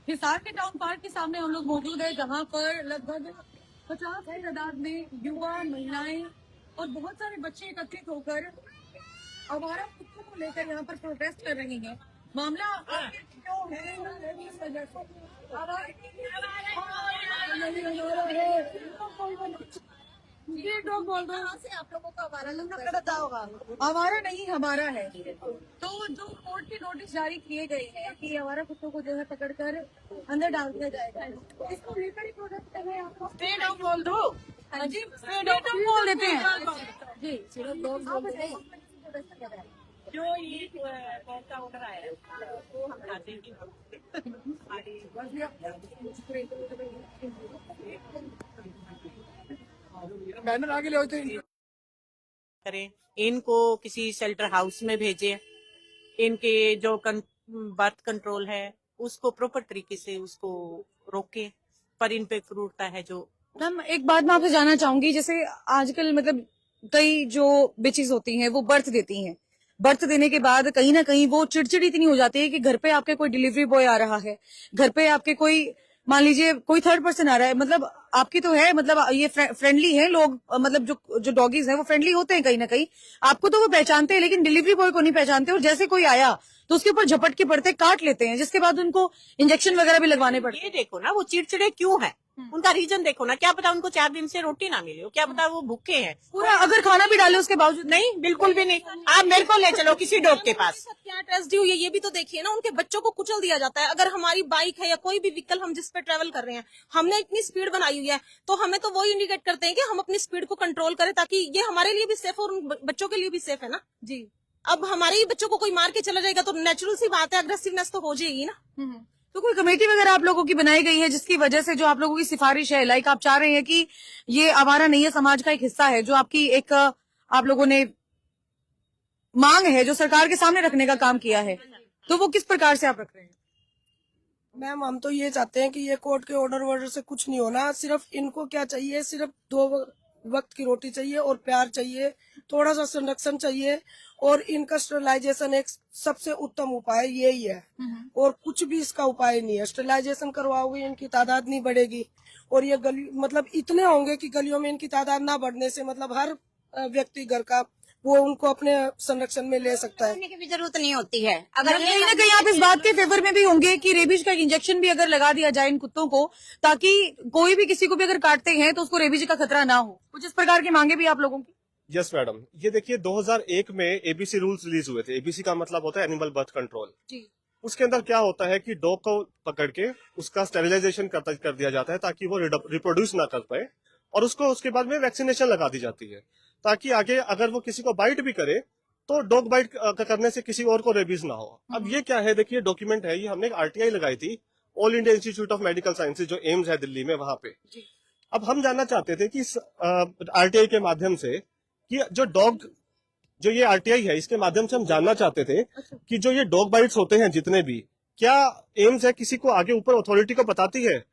हिसार के town park के सामने हम लोग मौजूद है, जहाँ पर लगभग 50 की तादाद में युवा, महिलाएं और बहुत सारे बच्चे एकत्रित होकर आवारा कुत्तों को लेकर यहाँ पर प्रोटेस्ट कर रही हैं। मामला आखिर क्यों है, इस वजह से ये लोग बोल रहे हैं से आप लोगों को आवारा लगता होगा। आवारा नहीं हमारा है। तो जो कोर्ट के नोटिस जारी किए गए हैं कि आवारा कुत्तों को जो है पकड़कर अंदर डाल दिया जाएगा, इसको लेकर ही प्रोटेस्ट कर रहे हैं। आपको स्ट्रेट आउट बोल दो। हाँ जी, स्ट्रेट आउट बोल देते हैं जी। सिर्फ डॉग बोलते हैं जो ये कोर्ट का ऑर्डर आया है वो हम चाहते हैं कि बैनर आगे ले होते करें, इनको किसी शेल्टर हाउस में भेजें, इनके जो बर्थ कंट्रोल है उसको प्रॉपर तरीके से उसको रोकें, पर इन पे क्रूरता है जो। मैम एक बात मैं आपसे जानना चाहूंगी, जैसे आजकल मतलब कई जो बिचेस होती हैं वो बर्थ देती हैं, बर्थ देने के बाद कहीं ना कहीं वो चिड़चिड़ी इतनी हो जाती है कि घर पे आपके कोई डिलीवरी बॉय आ रहा है, घर पे आपके कोई मान लीजिए कोई थर्ड पर्सन आ रहा है, मतलब आपकी तो है, मतलब ये फ्रेंडली है लोग, मतलब जो डॉगीज हैं वो फ्रेंडली होते हैं कहीं ना कहीं, आपको तो वो पहचानते हैं लेकिन डिलीवरी बॉय को नहीं पहचानते, और जैसे कोई आया तो उसके ऊपर झपट के पड़ते काट लेते हैं, जिसके बाद उनको इंजेक्शन वगैरह भी लगवाने पड़ते हैं। ये देखो ना वो चिड़चिड़े क्यों है, उनका रीजन देखो ना, क्या पता उनको 4 दिन से रोटी ना मिले हो, क्या पता वो भूखे हैं पूरा, अगर खाना भी डाले उसके बावजूद नहीं, बिल्कुल भी नहीं। आप मेरे को ले चलो किसी डॉग के पास। क्या ट्रेजेडी हुई है ये भी तो देखिए ना, उनके बच्चों को कुचल दिया जाता है। अगर हमारी बाइक है या कोई भी व्हीकल हम जिस पे ट्रेवल कर रहे हैं, हमने इतनी स्पीड बनाई हुई है तो हमें तो वो इंडिकेट करते हैं कि हम अपनी स्पीड को कंट्रोल करें, ताकि ये हमारे लिए भी सेफ और उन बच्चों के लिए भी सेफ है ना जी। अब हमारे ही बच्चों को कोई मार के चला जाएगा तो नेचुरल सी बात है, अग्रेसिवनेस तो हो जाएगी ना। तो कोई कमेटी वगैरह आप लोगों की बनाई गई है जिसकी वजह से जो आप लोगों की सिफारिश है, लाइक आप चाह रहे हैं कि ये आवारा नहीं है समाज का एक हिस्सा है, जो आपकी एक आप लोगों ने मांग है जो सरकार के सामने रखने का काम किया है, तो वो किस प्रकार से आप रख रहे हैं? मैम हम तो ये चाहते हैं कि ये कोर्ट के ऑर्डर से कुछ नहीं होना, सिर्फ इनको क्या चाहिए, सिर्फ 2 वक्त की रोटी चाहिए और प्यार चाहिए, थोड़ा सा संरक्षण चाहिए, और इनका स्टरलाइजेशन एक सबसे उत्तम उपाय यही है, और कुछ भी इसका उपाय नहीं है। स्टरलाइजेशन करवाओगे इनकी तादाद नहीं बढ़ेगी, और ये गली मतलब इतने होंगे कि गलियों में इनकी तादाद ना बढ़ने से मतलब हर व्यक्ति घर का वो उनको अपने संरक्षण में ले सकता है। की भी जरूरत नहीं होती है। अगर कहीं ना कहीं आप इस बात के फेवर में भी होंगे कि रेबीज का इंजेक्शन भी अगर लगा दिया जाए इन कुत्तों को, ताकि कोई भी किसी को भी अगर काटते हैं तो उसको रेबीज का खतरा ना हो, कुछ इस प्रकार की मांगे भी आप लोगों की? यस मैडम, ये देखिए 2001 में एबीसी रूल्स रिलीज हुए थे। एबीसी का मतलब होता है एनिमल बर्थ कंट्रोल जी। उसके अंदर क्या होता है कि डॉग को पकड़ के उसका स्टेरिलाइजेशन कर दिया जाता है ताकि वो रिप्रोड्यूस ना कर पाए, और उसको उसके बाद में वैक्सीनेशन लगा दी जाती है ताकि आगे अगर वो किसी को बाइट भी करे तो डॉग बाइट करने से किसी और को रेबीज ना हो। अब ये क्या है, देखिए डॉक्यूमेंट है, ये हमने एक आरटीआई लगाई थी, all India institute of medical sciences, जो एम्स है दिल्ली में, वहां पे। अब हम जानना चाहते थे कि आरटीआई के माध्यम से कि जो ये आरटीआई है इसके माध्यम से हम जानना चाहते थे कि जो ये डॉग बाइट्स होते हैं जितने भी, क्या एम्स है किसी को आगे ऊपर अथॉरिटी को बताती है?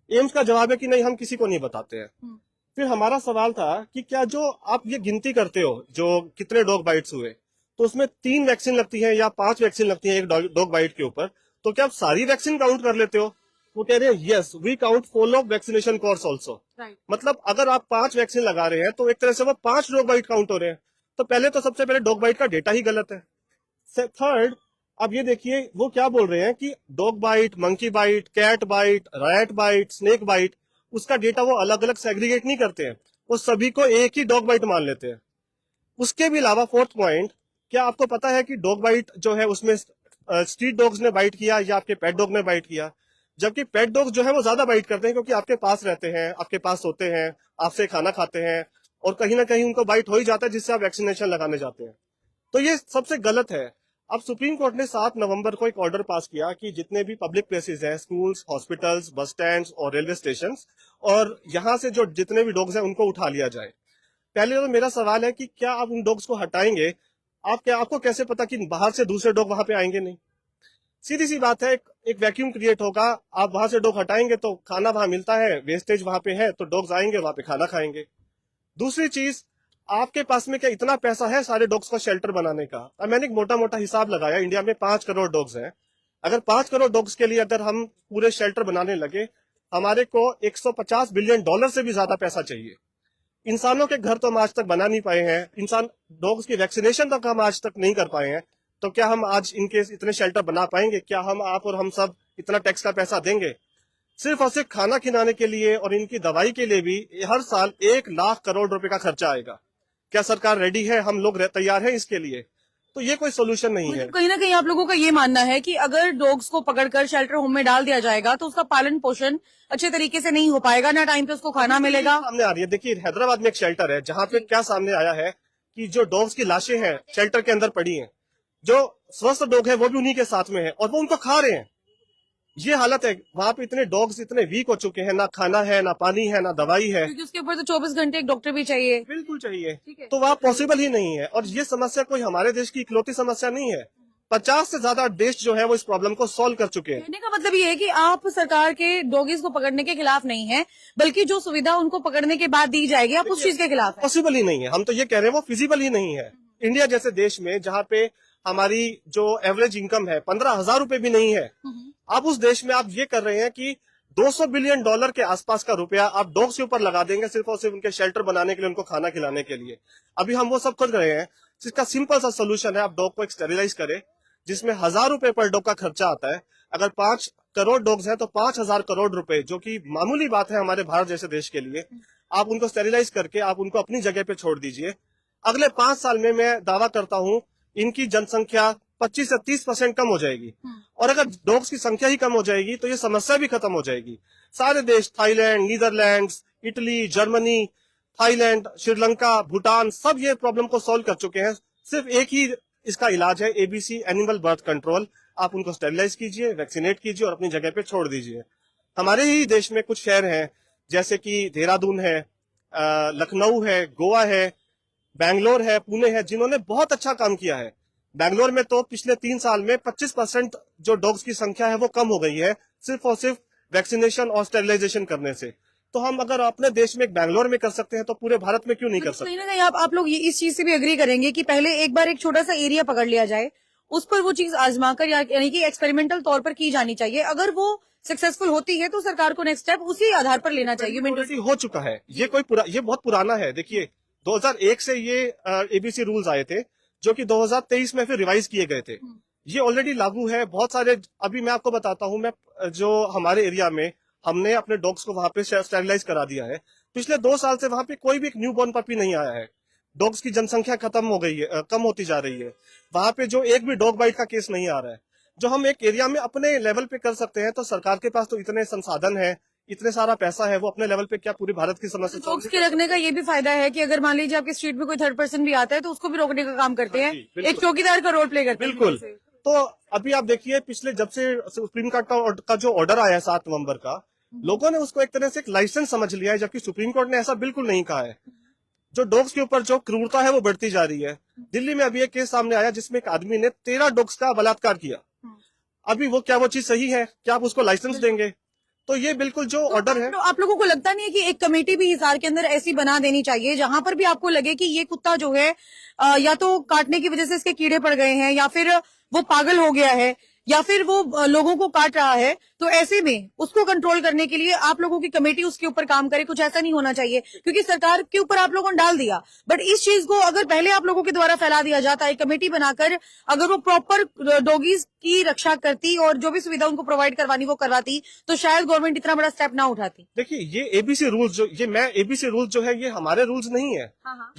एम्स का जवाब है कि नहीं, हम किसी को नहीं बताते हैं। फिर हमारा सवाल था कि क्या जो आप ये गिनती करते हो जो कितने डॉग बाइट्स हुए, तो उसमें 3 वैक्सीन लगती है या 5 वैक्सीन लगती है एक डॉग बाइट के ऊपर, तो क्या आप सारी वैक्सीन काउंट कर लेते हो? वो कह रहे हैं yes we count follow vaccination course also. मतलब अगर आप 5 वैक्सीन लगा रहे हैं तो एक तरह से वो 5 डॉग बाइट काउंट हो रहे हैं। तो पहले तो सबसे पहले डॉग बाइट का डेटा ही गलत है। थर्ड, अब ये देखिए वो क्या बोल रहे हैं कि dog bite, monkey bite, cat bite, rat bite, snake bite, उसका डेटा वो अलग अलग सेग्रीगेट नहीं करते हैं, वो सभी को एक ही डॉग बाइट मान लेते हैं। उसके भी अलावा फोर्थ पॉइंट, क्या आपको पता है कि डॉग बाइट जो है उसमें स्ट्रीट डॉग्स ने बाइट किया या आपके पेट डॉग ने बाइट किया? जबकि पेट डॉग्स जो है वो ज्यादा बाइट करते हैं क्योंकि आपके पास रहते हैं, आपके पास सोते हैं, आपसे खाना खाते हैं, और कहीं ना कहीं उनको बाइट हो ही जाता है जिससे आप वैक्सीनेशन लगाने जाते हैं। तो ये सबसे गलत है। अब सुप्रीम कोर्ट ने 7 नवंबर को एक ऑर्डर पास किया कि जितने भी पब्लिक प्लेसेस हैं, स्कूल्स, हॉस्पिटल्स, बस स्टैंड्स और रेलवे स्टेशन, और यहाँ से जो जितने भी डॉग्स हैं उनको उठा लिया जाए। पहले तो मेरा सवाल है कि क्या आप उन डॉग्स को हटाएंगे? आपको कैसे पता कि बाहर से दूसरे डॉग वहां पे आएंगे नहीं? सीधी सी बात है, एक वैक्यूम क्रिएट होगा, आप वहां से डॉग हटाएंगे तो खाना वहां मिलता है, वेस्टेज वहां पे है, तो डॉग्स आएंगे वहां पे खाना खाएंगे। दूसरी चीज, आपके पास में क्या इतना पैसा है सारे डॉग्स का शेल्टर बनाने का? अब मैंने एक मोटा मोटा हिसाब लगाया, इंडिया में 5 करोड़ डॉग्स हैं, अगर 5 करोड़ डॉग्स के लिए अगर हम पूरे शेल्टर बनाने लगे, हमारे को 150 बिलियन डॉलर से भी ज्यादा पैसा चाहिए। इंसानों के घर तो हम आज तक बना नहीं पाए हैं, इंसान डॉग्स की वैक्सीनेशन तक हम आज तक नहीं कर पाए हैं, तो क्या हम आज इनके इतने शेल्टर बना पाएंगे? क्या हम, आप और हम सब इतना टैक्स का पैसा देंगे? सिर्फ और सिर्फ खाना खिलाने के लिए और इनकी दवाई के लिए भी हर साल 1 लाख करोड़ रुपए का खर्चा आएगा। क्या सरकार रेडी है? हम लोग तैयार हैं इसके लिए? तो ये कोई सोल्यूशन नहीं है। कहीं ना कहीं आप लोगों का ये मानना है कि अगर डॉग्स को पकड़कर शेल्टर होम में डाल दिया जाएगा तो उसका पालन पोषण अच्छे तरीके से नहीं हो पाएगा, ना टाइम पे उसको खाना मिलेगा। सामने आ रही है, देखिए हैदराबाद में एक शेल्टर है जहाँ पे क्या सामने आया है कि जो डॉग्स की लाशें हैं शेल्टर के अंदर पड़ी हैं, जो स्वस्थ डॉग है वो भी उन्हीं के साथ में है और वो उनको खा रहे हैं। ये हालत है वहाँ पे, इतने डॉग्स इतने वीक हो चुके हैं, ना खाना है, ना पानी है, ना दवाई है। क्योंकि उसके ऊपर तो 24 घंटे एक डॉक्टर भी चाहिए। बिल्कुल चाहिए, ठीक है। तो वहाँ पॉसिबल ही नहीं है। और ये समस्या कोई हमारे देश की इकलौती समस्या नहीं है, 50 से ज्यादा देश जो है वो इस प्रॉब्लम को सॉल्व कर चुके हैं। कहने का मतलब ये है कि आप सरकार के डॉगीज को पकड़ने के खिलाफ नहीं है, बल्कि जो सुविधा उनको पकड़ने के बाद दी जाएगी आप उस चीज के खिलाफ है। पॉसिबल ही नहीं है, हम तो ये कह रहे हैं वो फिजिबल ही नहीं है। इंडिया जैसे देश में जहाँ पे हमारी जो एवरेज इनकम है 15,000 रुपए भी नहीं है, आप उस देश में आप ये कर रहे हैं कि 200 बिलियन डॉलर के आसपास का रुपया आप डॉग्स के ऊपर लगा देंगे सिर्फ और सिर्फ उनके शेल्टर बनाने के लिए, उनको खाना खिलाने के लिए। अभी हम वो सब कर रहे हैं, जिसका सिंपल सा सोल्यूशन है आप डॉग को एक स्टेरिलाइज करें, जिसमें 1,000 रुपए पर डॉग का खर्चा आता है। अगर 5 करोड़ डॉग्स हैं तो 5,000 करोड़ रुपए, जो कि मामूली बात है हमारे भारत जैसे देश के लिए, आप उनको स्टेरिलाइज करके आप उनको अपनी जगह पे छोड़ दीजिए। अगले 5 साल में मैं दावा करता हूँ इनकी जनसंख्या 25 से 30% कम हो जाएगी। और अगर डॉग्स की संख्या ही कम हो जाएगी तो ये समस्या भी खत्म हो जाएगी। सारे देश, Thailand, Netherlands, Italy, Germany, Thailand, Sri Lanka, Bhutan, सब ये प्रॉब्लम को सॉल्व कर चुके हैं। सिर्फ एक ही इसका इलाज है, एबीसी, एनिमल बर्थ कंट्रोल। आप उनको स्टेरिलाइज कीजिए, वैक्सीनेट कीजिए और अपनी जगह पे छोड़ दीजिए। हमारे ही देश में कुछ शहर हैं जैसे कि देहरादून है, लखनऊ है, गोवा है, बैंगलोर है, पुणे है, जिन्होंने बहुत अच्छा काम किया है। बैंगलोर में तो पिछले 3 साल में 25% जो डॉग्स की संख्या है वो कम हो गई है, सिर्फ और सिर्फ वैक्सीनेशन और स्टेरिलाइजेशन करने से। तो हम अगर अपने देश में बैंगलोर में कर सकते हैं तो पूरे भारत में क्यों नहीं कर सकते? कहीं ना कहीं आप लोग ये इस चीज से भी एग्री करेंगे कि पहले एक बार एक छोटा सा एरिया पकड़ लिया जाए, उस पर वो चीज आजमा कर यानी कि एक्सपेरिमेंटल तौर पर की जानी चाहिए। अगर वो सक्सेसफुल होती है तो सरकार को नेक्स्ट स्टेप उसी आधार पर लेना चाहिए। ऑलरेडी हो चुका है, ये बहुत पुराना है। देखिए 2001 से ये एबीसी रूल्स आए थे जो कि 2023 में फिर रिवाइज किए गए थे। ये ऑलरेडी लागू है। बहुत सारे, अभी मैं आपको बताता हूँ, मैं जो हमारे एरिया में हमने अपने डॉग्स को वहां पे स्टेरिलाइज करा दिया है। पिछले 2 साल से वहां पे कोई भी एक न्यू बॉर्न पपी नहीं आया है। डॉग्स की जनसंख्या खत्म हो गई है, कम होती जा रही है। वहां पे जो एक भी डॉग बाइट का केस नहीं आ रहा है। जो हम एक एरिया में अपने लेवल पे कर सकते हैं, तो सरकार के पास तो इतने संसाधन है, इतने सारा पैसा है, वो अपने लेवल पे क्या पूरी भारत की समस्या डॉग्स के रखने का ये भी फायदा है कि अगर मान लीजिए आपके स्ट्रीट में कोई थर्ड पर्सन भी आता है तो उसको भी रोकने का काम करते हैं, एक चौकीदार का रोल प्ले करते हैं। बिल्कुल। तो अभी आप देखिए, पिछले जब से सुप्रीम कोर्ट का जो ऑर्डर आया है 7 नवंबर का, लोगों ने उसको एक तरह से एक लाइसेंस समझ लिया है, जबकि सुप्रीम कोर्ट ने ऐसा बिल्कुल नहीं कहा है। जो डॉग्स के ऊपर जो क्रूरता है वो बढ़ती जा रही है। दिल्ली में अभी एक केस सामने आया जिसमें एक आदमी ने 13 डॉग्स का बलात्कार किया। अभी वो चीज सही है? क्या आप उसको लाइसेंस देंगे? तो ये बिल्कुल जो ऑर्डर है, आप लोगों को लगता नहीं है कि एक कमेटी भी हिसार के अंदर ऐसी बना देनी चाहिए जहां पर भी आपको लगे कि ये कुत्ता जो है या तो काटने की वजह से इसके कीड़े पड़ गए हैं, या फिर वो पागल हो गया है, या फिर वो लोगों को काट रहा है, तो ऐसे में उसको कंट्रोल करने के लिए आप लोगों की कमेटी उसके ऊपर काम करे? कुछ ऐसा नहीं होना चाहिए, क्योंकि सरकार के ऊपर आप लोगों ने डाल दिया, बट इस चीज को अगर पहले आप लोगों के द्वारा फैला दिया जाता है कमेटी बनाकर, अगर वो प्रॉपर डॉगीज की रक्षा करती और जो भी सुविधा उनको प्रोवाइड करवानी वो करवाती, तो शायद गवर्नमेंट इतना बड़ा स्टेप ना उठाती। देखिए ये एबीसी रूल्स एबीसी रूल्स जो है ये हमारे रूल्स नहीं है।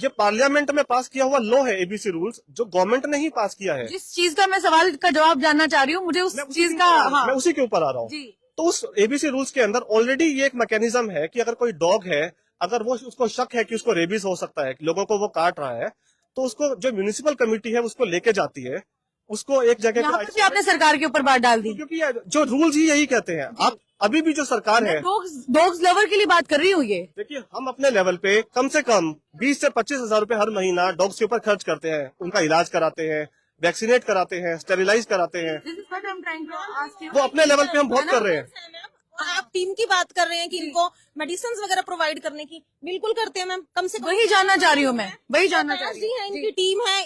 ये पार्लियामेंट में पास किया हुआ लॉ है एबीसी रूल्स, जो गवर्नमेंट ने ही पास किया है। जिस चीज का मैं सवाल का जवाब जानना चाह रही हूँ, मुझे उस चीज का, मैं उसी के ऊपर आ रहा हूँ। तो उस एबीसी रूल्स के अंदर ऑलरेडी ये एक मैकेनिज्म है कि अगर कोई डॉग है, अगर वो उसको शक है कि उसको रेबीज हो सकता है, लोगों को वो काट रहा है, तो उसको जो म्युनिसिपल कमेटी है उसको लेके जाती है, उसको एक जगह पे आपने सरकार के ऊपर बात डाल दी, क्योंकि जो रूल्स ही यही कहते हैं। आप अभी भी जो सरकार है, डॉग्स लवर के लिए बात कर रही हूँ। ये देखिए हम अपने लेवल पे कम से कम 20 से 25 हजार रुपए हर महीना डॉग्स के ऊपर खर्च करते हैं, उनका इलाज कराते हैं, वैक्सीनेट कराते हैं, स्टेरिलाइज कराते हैं। वो अपने लेवल पे हम बहुत कर रहे हैं। आप टीम की बात कर रहे हैं कि इनको मेडिसिन वगैरह प्रोवाइड करने की, बिल्कुल करते हैं मैम। कम से कम वही जानना चाह रही हूँ मैं, वही जानना चाह रही जी हूँ। है, इनकी टीम है,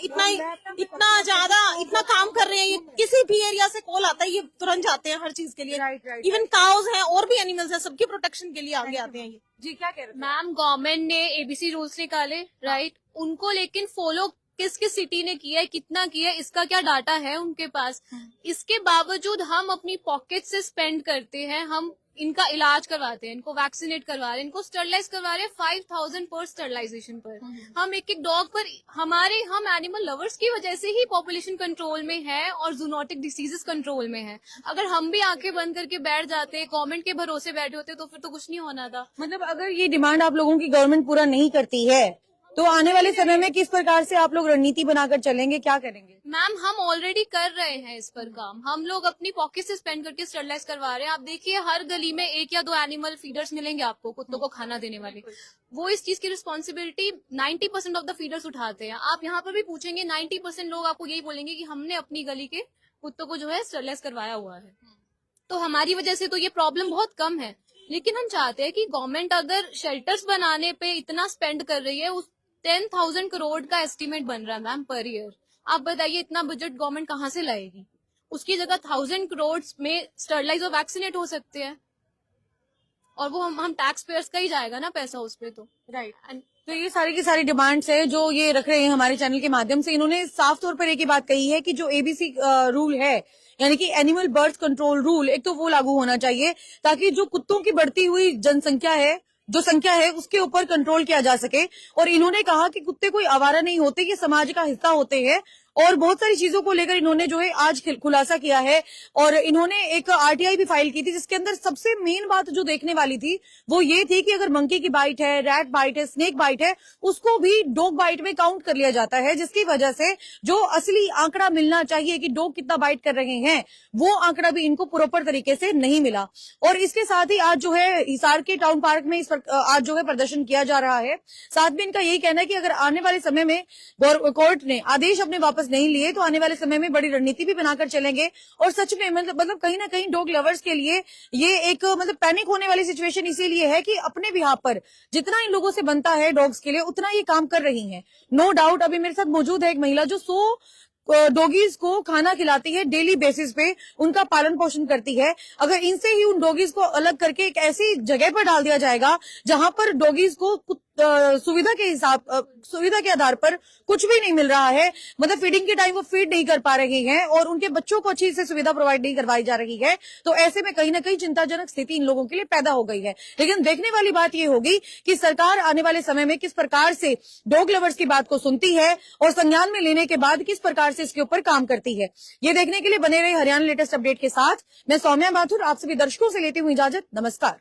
इतना ज्यादा इतना काम कर रहे हैं। ये किसी भी एरिया से कॉल आता है ये तुरंत जाते हैं हर चीज के लिए। राइट। इवन काउज हैं और भी एनिमल्स हैं, सबके प्रोटेक्शन के लिए आगे आते हैं ये। जी क्या कह रहे थे? मैम गवर्नमेंट ने एबीसी रूल्स निकाले, राइट, उनको लेकिन फॉलो किस किस सिटी ने किया है, कितना किया है, इसका क्या डाटा है उनके पास। इसके बावजूद हम अपनी पॉकेट से स्पेंड करते हैं, हम इनका इलाज करवाते हैं, इनको वैक्सीनेट करवा रहे हैं, इनको स्टरलाइज करवा रहे हैं 5000 पर स्टरलाइजेशन पर। हम एक एक डॉग पर हम एनिमल लवर्स की वजह से ही पॉपुलेशन कंट्रोल में है और जूनोटिक डिसीजेस कंट्रोल में है। अगर हम भी आंखें बंद करके बैठ जाते, गवर्नमेंट के भरोसे बैठे होते, तो फिर तो कुछ नहीं होना था। मतलब अगर ये डिमांड आप लोगों की गवर्नमेंट पूरा नहीं करती है तो आने वाले समय में किस प्रकार से आप लोग रणनीति बनाकर चलेंगे, क्या करेंगे? मैम हम ऑलरेडी कर रहे हैं इस पर काम। हम लोग अपनी पॉकेट से स्पेंड करके स्टरलाइज करवा रहे हैं। आप देखिए हर गली में 1 या 2 एनिमल फीडर्स मिलेंगे आपको, कुत्तों को खाना देने वाले। वो इस चीज की रिस्पॉन्सिबिलिटी 90% ऑफ द फीडर्स उठाते हैं। आप यहाँ पर भी पूछेंगे 90% लोग आपको यही बोलेंगे कि हमने अपनी गली के कुत्तों को जो है स्टरलाइज करवाया हुआ है। तो हमारी वजह से तो ये प्रॉब्लम बहुत कम है। लेकिन हम चाहते हैं कि गवर्नमेंट अगर शेल्टर्स बनाने पे इतना स्पेंड कर रही है, उस 10,000 करोड़ का एस्टीमेट बन रहा है मैम पर ईयर। आप बताइए इतना बजट गवर्नमेंट कहाँ से लाएगी? उसकी जगह 1000 करोड़ में स्टरलाइज और वैक्सीनेट हो सकते हैं, और वो हम टैक्स पेयर्स का ही जाएगा ना पैसा उस पे। तो राइट। तो ये सारी की सारी डिमांड्स है जो ये रख रहे हैं हमारे चैनल के माध्यम से। इन्होंने साफ तौर पर एक ही बात कही है कि जो एबीसी रूल है, यानी कि एनिमल बर्थ कंट्रोल रूल, एक तो वो लागू होना चाहिए ताकि जो कुत्तों की बढ़ती हुई जनसंख्या है, जो संख्या है, उसके ऊपर कंट्रोल किया जा सके। और इन्होंने कहा कि कुत्ते कोई आवारा नहीं होते, ये समाज का हिस्सा होते हैं। और बहुत सारी चीजों को लेकर इन्होंने जो है आज खुलासा किया है। और इन्होंने एक आरटीआई भी फाइल की थी, जिसके अंदर सबसे मेन बात जो देखने वाली थी वो ये थी कि अगर मंकी की बाइट है, रैट बाइट है, स्नेक बाइट है, उसको भी डॉग बाइट में काउंट कर लिया जाता है, जिसकी वजह से जो असली आंकड़ा मिलना चाहिए कि डॉग कितना बाइट कर रहे हैं, वो आंकड़ा भी इनको प्रॉपर तरीके से नहीं मिला। और इसके साथ ही आज जो है हिसार के टाउन पार्क में आज जो है प्रदर्शन किया जा रहा है। साथ में इनका यही कहना है कि अगर आने वाले समय में कोर्ट ने आदेश अपने वापस नहीं लिए तो आने वाले समय में बड़ी रणनीति भी बनाकर चलेंगे। और सच में मतलब कहीं ना कहीं डॉग लवर्स के लिए ये एक मतलब पैनिक होने वाली सिचुएशन इसीलिए है कि अपने बिहाफ पर जितना इन लोगों से बनता है डॉग्स के लिए, उतना ये काम कर रही हैं। नो डाउट अभी मेरे साथ मौजूद है एक महिला जो 100 डॉगीज को खाना खिलाती है डेली बेसिस पे, उनका पालन पोषण करती है। अगर इनसे ही उन डॉगीज को अलग करके एक ऐसी जगह पर डाल दिया जाएगा जहां पर डॉगीज को सुविधा के आधार पर कुछ भी नहीं मिल रहा है, मतलब फीडिंग के टाइम वो फीड नहीं कर पा रही हैं और उनके बच्चों को अच्छी से सुविधा प्रोवाइड नहीं करवाई जा रही है, तो ऐसे में कहीं ना कहीं चिंताजनक स्थिति इन लोगों के लिए पैदा हो गई है। लेकिन देखने वाली बात ये होगी कि सरकार आने वाले समय में किस प्रकार से डॉग लवर्स की बात को सुनती है और संज्ञान में लेने के बाद किस प्रकार से इसके ऊपर काम करती है। ये देखने के लिए बने रहे हरियाणा लेटेस्ट अपडेट के साथ। मैं सौम्या माथुर आप सभी दर्शकों से लेती हूँ इजाजत। नमस्कार।